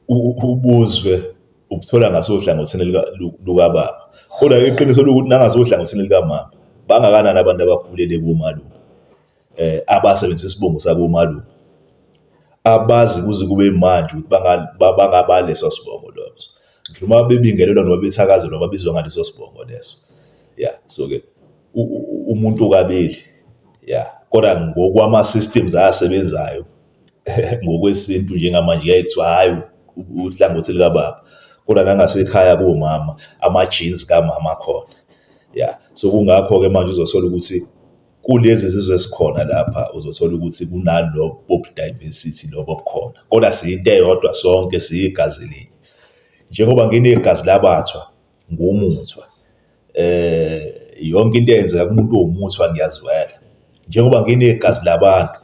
ubuzwe ubuthola ngasohlangothini lukababa, kodwa iqiniso lokuthi nangasohlangothini likamama bangakanani abantu abakhulele komalume, abasebenzisa isibongo sakomalume, abazi kuze kube manje ukuthi bangabaleso sibongo leso, noma bebingelelwa noma bethakazelwa noma babizwa ngaleso sibongo leso. So-ke umuntu kabili, kodwa ngokwama-systems asebenzayo ngokwesintu njengamanje kuyaye kuthiwa hhayi uhlangothi likababa, kodwa nangasekhaya komama ama-genes kamama akhona. So kungakho-ke manje uzothola ukuthi kulezi zizwe esikhona lapha uzothola ukuthi kunalo diversity lobo obukhona, kodwa siyinto eyodwa sonke siyigazi linye. Njengoba nginegazi labathwa ngumuthwa, yonke into eyenzeka kumuntu owumuthwa ngiyazwela. Njengoba nginegazi labantu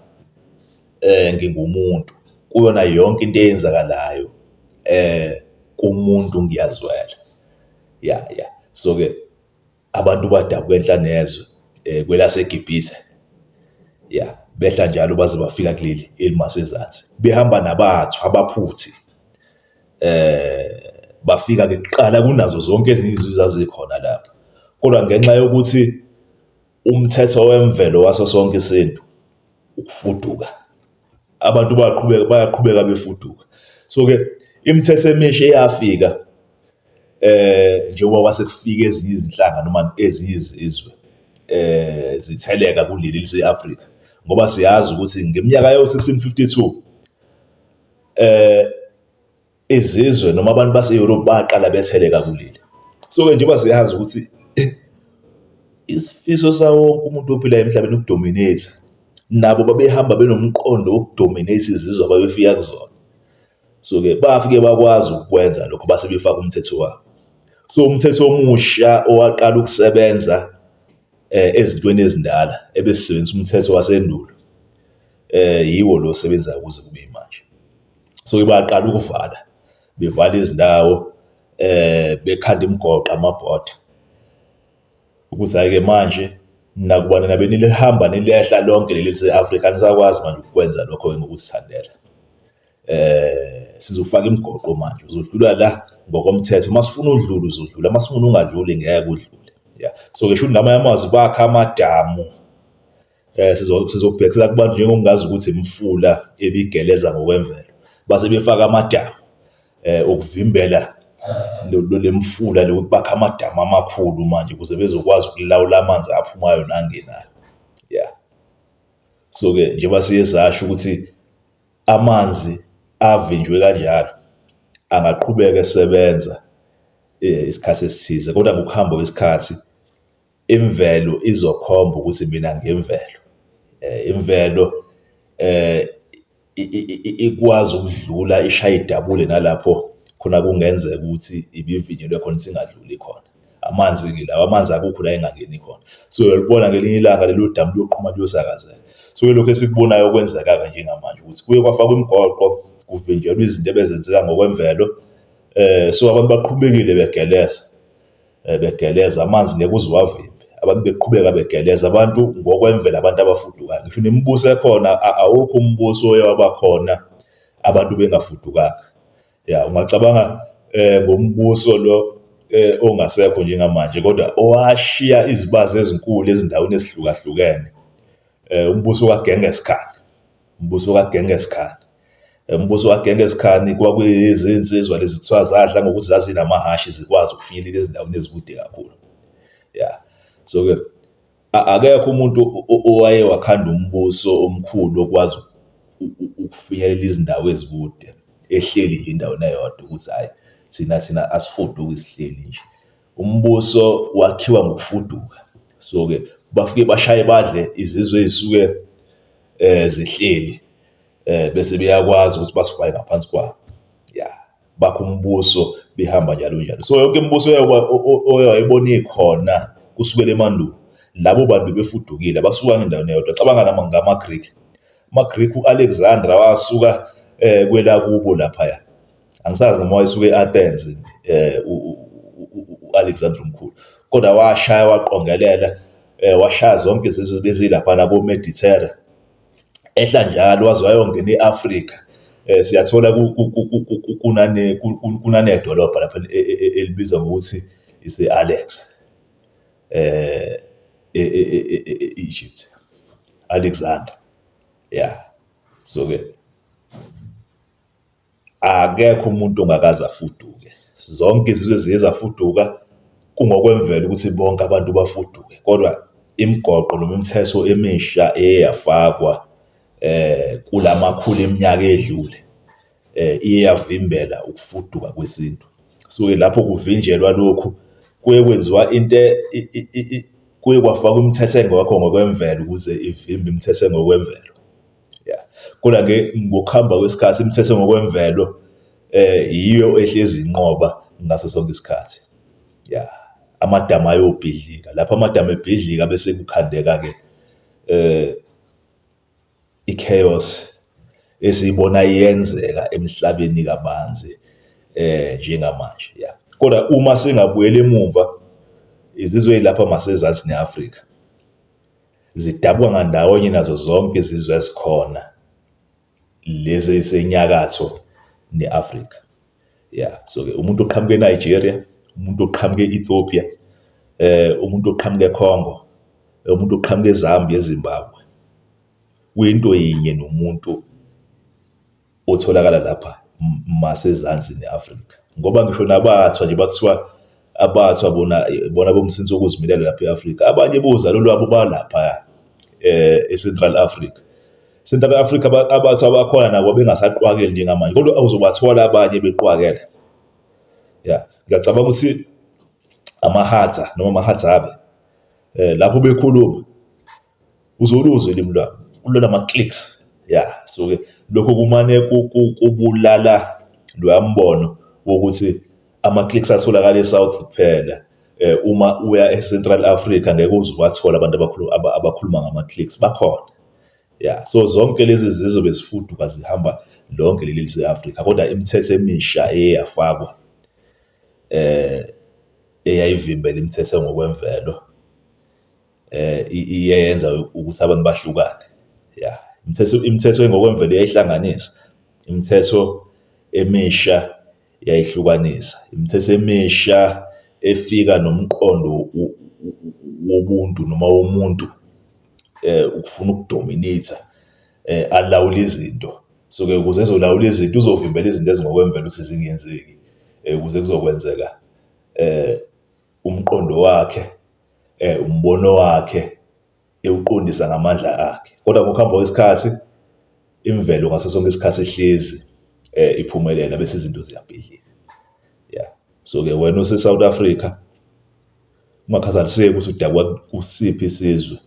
ngingumuntu, kuyona yonke into eyenzakalayo kumuntu ngiyazwela. So-ke abantu badabuka enhla nezwe kwelaseGibhithe, behla njalo baze bafika kuleli elimasezansi, behamba nabathwa abaphuthi, bafika-ke kuqala kunazo zonke ezinye izizwe ezazikhona lapha, kodwa ngenxa yokuthi umthetho wemvelo waso sonke isintu ukufuduka, abantu bayaqhubeka befuduka. So-ke imithetho emisha eyafika njengoba kwase kufika ezinye izinhlanga noma ezinye izizwe zitheleka kuleli lise-Afrika, ngoba siyazi ukuthi ngeminyaka yo-1652 izizwe noma abantu base-Europe baqala betheleka kuleli. So-ke njengoba siyazi ukuthi isifiso sawo wonke umuntu ophilayo emhlabeni ukudominate, nabo babehamba benomqondo wokudominate izizwe ababefika kuzona. So-ke bafike bakwazi ukukwenza lokho base befaka umthetho wabo. So umthetho omusha owaqala ukusebenza ezintweni ezindala ebesisebenzisa umthetho wasendulo, yiwo lo osebenzayo kuze kube yimanje. So baqala ukuvala, bevala izindawo, bekhanda imigoqo, amabhoda, ukuthi hhayi-ke manje nakuba nina benilihamba nilehla lonke leli lise-Afrika anisakwazi manje ukukwenza lokho-ke ngokusithandela. Sizofaka imigoqo manje, uzodlula la ngokomthetho, masifuna udlula uzodlula, masifuna ungadluli ngeke udlule. So-ke sho ngamanye amazwi bakha amadamu, sizobhekisela kubantu njengokungazi ukuthi imfula ebigeleza ngokwemvelo, base befaka amadamu ukuvimbela le mfula le, ukuthi bakha amadamu amakhulu manje ukuze bezokwazi ukulawula amanzi aphumayo nangenayo. So-ke njengoba siye sasho ukuthi amanzi avinjwe kanjalo angaqhubeka esebenza isikhathi esithize, kodwa ngokuhamba kwesikhathi imvelo izokhomba ukuthi mina ngemvelo, imvelo ikwazi ukudlula ishaye idabule nalapho khona kungenzeka ukuthi ibivinyelwe khona singadluli khona. Amanzi-ke lawa, amanzi akukho la engangeni khona. So uyalibona ngelinye ilanga lelo damu liyoqhuma liyosakazeka. So lokho esikubonayo okwenzeka-ke njengamanje ukuthi kuye kwafakwa imigoqo, kuvinjelwa izinto ebezenzeka ngokwemvelo. So abantu baqhubekile begeleza, amanzi ngeke uze uwavimbe, abantu beqhubeka begeleza, abantu ngokwemvelo, abantu abafudukayo. Ngisho nemibuso ekhona, awukho umbuso oye wabakhona abantu bengafudukanga. Ungacabanga ngombuso lo ongasekho njengamanje, kodwa owashiya izibazi ezinkulu ezindaweni ezihlukahlukene, umbuso kaGenghis Khan. Umbuso kaGenghis Khan kwakuyizinsizwa lezi kuthiwa zadla ngokuthi zazinamahashi zikwazi ukufinyelela ezindaweni ezikude kakhulu. So-ke akekho umuntu owaye wakhanda umbuso omkhulu okwazi ukufinyelela izindawo ezikude ehleli nje endaweni eyodwa ukuthi hhayi thina asifuduke sihleli nje. Umbuso wakhiwa ngokufuduka. So-ke bafike bashaye badle izizwe ezisuke zihleli, bese beyakwazi ukuthi basifake ngaphansi kwabo. Bakha umbuso behamba njalo njalo. So yonke imibuso oyayibona ikhona kusukela emandulo, labo bantu befudukile basuka endaweni eyodwa. Cabanga ngamaGrikhi. AmaGrikhi, u-Alexander wasuka kwelakubo laphaya, angisazi noma wayesuka e-Athens, u-Alexander Mkhulu, kodwa washaya waqongelela, washaya zonke izizwe bezilaphana ko-Medithera, ehla njalo waze wayongena e-Afrika. Siyathola kunanedolobha lapha elibizwa ngokuthi ise-Alex, e-Egypt, Alexander. Yeah. So-ke akekho umuntu ongakaze afuduke. Zonke izizwe ziye zafuduka, kungokwemvelo ukuthi bonke abantu bafuduke, kodwa imigoqo noma imithetho emisha eyafakwa kulamakhulu eminyaka edlule iye yavimbela ukufuduka kwesintu. So lapho kuvinjelwa lokhu, kuye kwenziwa kuye kwafakwa imithetho engekho ngokwemvelo ukuze ivimbe imithetho engokwemvelo. Yeah. Kodwa-ke ngokuhamba kwesikhathi imithetho ngokwemvelo yiyo ehlezi inqoba ngaso sonke isikhathi. Yeah. Amadamu ayobhidlika, lapho amadamu ebhidlika bese kukhandeka-ke i-chaos esiyibona iyenzeka emhlabeni kabanzi njengamanje. Yeah. Kodwa uma singabuyela emumva, izizwe ezilapha masezansi ne-Afrika zidabuka ngandawonye nazo zonke izizwe ezikhona lezi ezisenyakatho ne-Afrika. Yeah. So-ke umuntu oqhamuke eNigeria, umuntu oqhamuke e-Ethiopia, umuntu oqhamuke eCongo, umuntu oqhamuke eZambia, eZimbabwe, kuyinto yinye nomuntu otholakala lapha masezansi ne-Afrika. Ngoba ngisho nabathwa nje bakuthiwa abathwa bona bomsinsi wokuzimilela lapha e-Afrika, abanye bozalo lwabo balapha e-Central Africa. Central Africa abathwa bakhona nabo bengasaqwakeli njengamanje, kodwa awuzobathola abanye beqwakela. Yeah. Ngiyacabanga ukuthi amaHadza noma amaHadzabe lapho bekhuluma uzoluzwa ilimi lwabo, kulona ama-clicks. Yeah. So-ke lokho kumane kubulala loya mbono wokuthi ama-clicks atholakala eSouth kuphela. Uma uya e-Central Africa ngeke uze ubathola abantu abakhuluma ngama-clicks, bakhona. Yeah. So zonke lezi zizwe bezifuduka zihamba lonke leli lise-Afrika, kodwa imithetho emisha eyafakwa eyayivimbela imithetho ngokwemvelo iyenza ukuthi abantu bahlukane. Yeah. Imithetho engokwemvelo yayihlanganisa, imithetho emisha yayihlukanisa, imithetho emisha efika nomqondo wobuntu noma womuntu ukufuna ukudominate, alawula izinto. So-ke ukuze ezolawula izinto uzovimbela izinto ezingokwemvelo ukuthi zingenzeki, ukuze kuzokwenzeka umqondo wakhe, umbono wakhe ewuqondisa ngamandla akhe. Kodwa ngokuhamba kwesikhathi imvelo ngaso sonke isikhathi ehlezi iphumelela bese izinto ziyabhidlika. Yeah. So-ke wena use-South Africa ungakhathaliseki ukuthi udabwa kusiphi isizwe,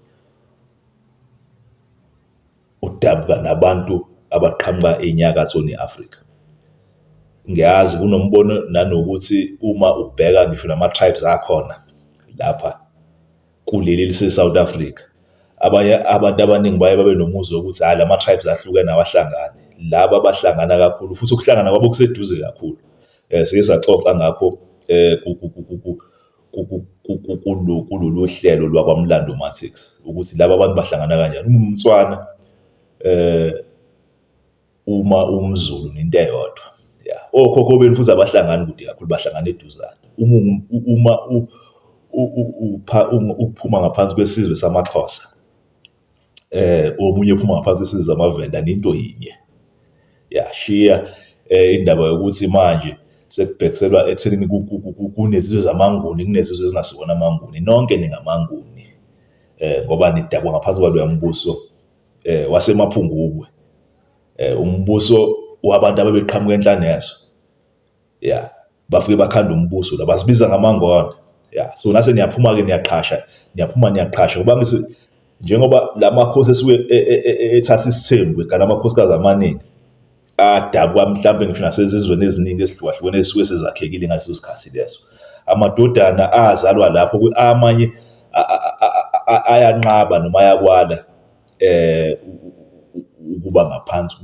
udabuka nabantu abaqhamuka enyakatho ne-Afrika. Ngiyazi kunombono nanokuthi uma ubheka ngisho nama-tribes akhona lapha kuleli lise-South Africa, abanye abantu abaningi baye babe nomuzwa wokuthi hhayi lama-tribes ahlukene awahlangani. Laba abahlangana kakhulu futhi ukuhlangana kwabo kuseduze kakhulu. Sike saxoxa ngakho kulolu hlelo lwakwaMlandu-Matrix ukuthi laba abantu bahlangana kanjani. UMtswana uma umZulu into eyodwa. Yeah. Okhokho benu futhi abahlangani kude kakhulu, bahlangana eduzane. Uma uphuma ngaphansi kwesizwe samaXhosa, omunye uphuma ngaphansi kwesizwe samaVenda, into yinye. Yeah. Shiya indaba yokuthi manje sekubhekiselwa ekuthenini kunezizwe zamaNguni, kunezizwe ezingasibona amaNguni. Nonke ningamaNguni ngoba nidabwa ngaphansi kwaloya mbuso wasemaphungubwe, umbuso wabantu ababeqhamuka enhlanezo. Yeah. Bafike bakhanda umbuso la, basibiza ngamangona. Yeah. So nase niyaphuma-ke niyaqhasha ngoba ngithi njengoba lamakhosi esuke ethatha isithembu egana amakhosikazi amaningi adabwa mhlawumbe ngisho nasezizweni eziningi ezihlukahlukene ezisuke sezakhekile ngaleso sikhathi leso. Amadodana azalwa lapho amanye ayanqaba noma ayakwala ukuba ngaphansi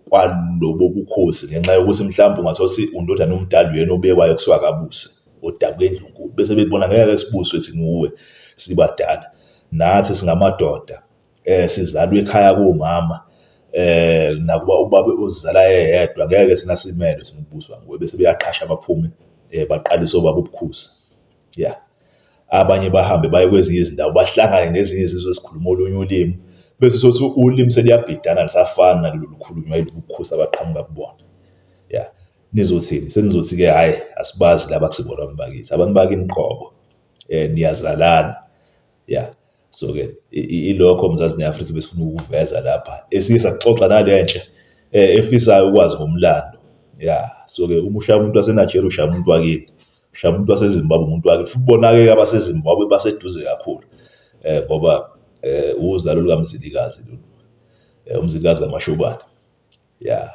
kwalobo bukhosi ngenxa yokuthi mhlawumbe ungathola ukuthi undodana omdala uyena obekwayo kuthiwa akabuse. odabuka endlunkulu bese bebona ngeke sibuswe singuwe sibadala. Nathi singamadoda sizalwe ekhaya komama nakuba ubaba ozizala yedwa ngeke sina simele singubuswa nguwe bese beyaqasha baphume baqalise obaba ubukhosi. Yeah. Abanye bahambe baye kwezinye izindawo bahlangane nezinye izizwe esikhuluma olunye ulimi bese sothi ulimi seliyabhidana lisafana nalolu lukhulunywa ubukhosi abaqhamuka kubona. Yeah. Nizothini? Senizothi-ke hhayi asibazi laba kusibona abantu bakithi. Abantu bakini qobo niyazalana. Yeah. So-ke ilokho Mzansi neAfrika besifuna ukuveza lapha. Esiye saxoxa nalentsha efisayo ukwazi ngomlando. Yeah. So-ke uma ushaya umuntu waseNigeria ushaya umuntu wakini. Ushaya umuntu waseZimbabwe umuntu wakini. Futhi bona-ke abaseZimbabwe baseduze kakhulu. Ngoba uzalo lukaMzilikazi lolu. Umzilikazi kaMashobane. Yeah.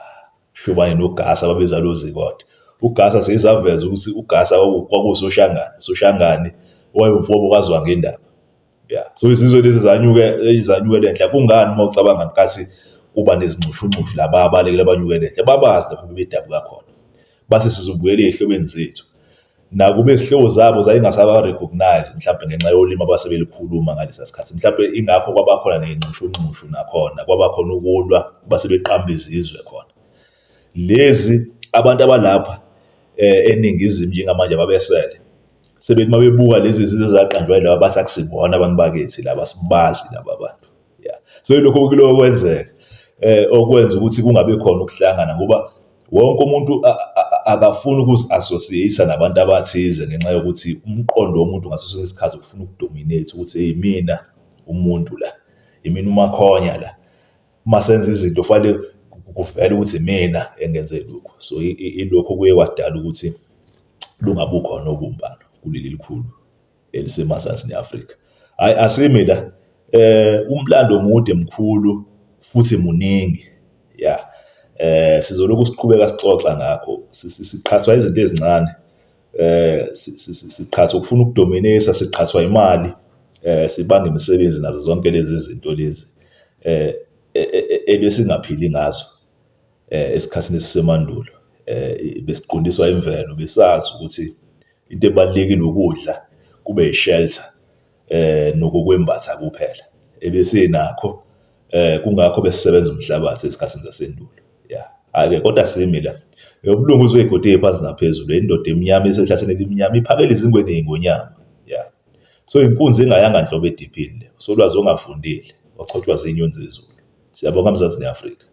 Shobane noGasa babezalwa uZikode. uGasa seyisaveza ukuthi uGasa kwakusoshangane. Soshangane owayemfobo kaZwangendaba. Yeah. So izizwe lezi zanyuke lenhla. Kungani uma ucabanga nkathi kuba nezinxushunxushu laba abalekela abanyuke lenhla? Babazi lapho bedabuka khona. Base sizobuyela ey'hlobeni zethu. Nakube izihlobo zabo zayingasaba-recognize mhlawumbe ngenxa yolimi abasebelikhuluma ngalesa sikhathi. Mhlawumbe ingakho kwabakhona ney'nxushunxushu nakhona. Kwabakhona ukulwa basebeqamba izizwe khona. Lezi abantu abalapha eningizimu njengamanje ababesele sebethi uma bebuka lezi zizwe zaqanjwa yilaba bathi akusibona abantu bakithi laba sibazi laba bantu. Yeah. So ilokho kuloko kwenzeka okwenza ukuthi kungabe khona ukuhlangana ngoba wonke umuntu akafuni ukuzi-associate nabantu abathize ngenxa yokuthi umqondo womuntu ngaso sonke isikhathi ufuna ukudominate ukuthi yimina umuntu la, yimina umakhonya la. Masenza izinto fanele kuvela ukuthi mina engenze lokhu. So ilokho kuye kwadala ukuthi lungabi khona ubumbano kuleli likhulu eliseMazansi neAfrika. Hayi asimi la umlando omude mkhulu futhi muningi. Yeah. Sizoloku siqhubeka sixoxa ngakho. Siqhathwa izinto ezincane. Siqhathwa ukufuna ukudominisa, siqhathwa imali. Sibanga imisebenzi nazo zonke lezi zinto lezi. Ebesingaphili ngazo esikhathini esisemandulo. Besiqondiswa imvelo, besazi ukuthi into ebalulekile ukudla kube yishelter nokokwembatha kuphela. Ebesinakho kungakho besisebenza umhlabathi esikhathini zasendulo. Yeah. Ake kodwa simi la. Ubulungu uzoyigode phansi naphezulu. Indoda emnyama esehlathini elimnyama iphakela izingweni ey'ngonyama. Yeah. So inkunzi engayanga nhlobo ediphini le. Solwazi ongafundile wachotshwa zinyoni zezulu. Siyabonga Mzansi neAfrika.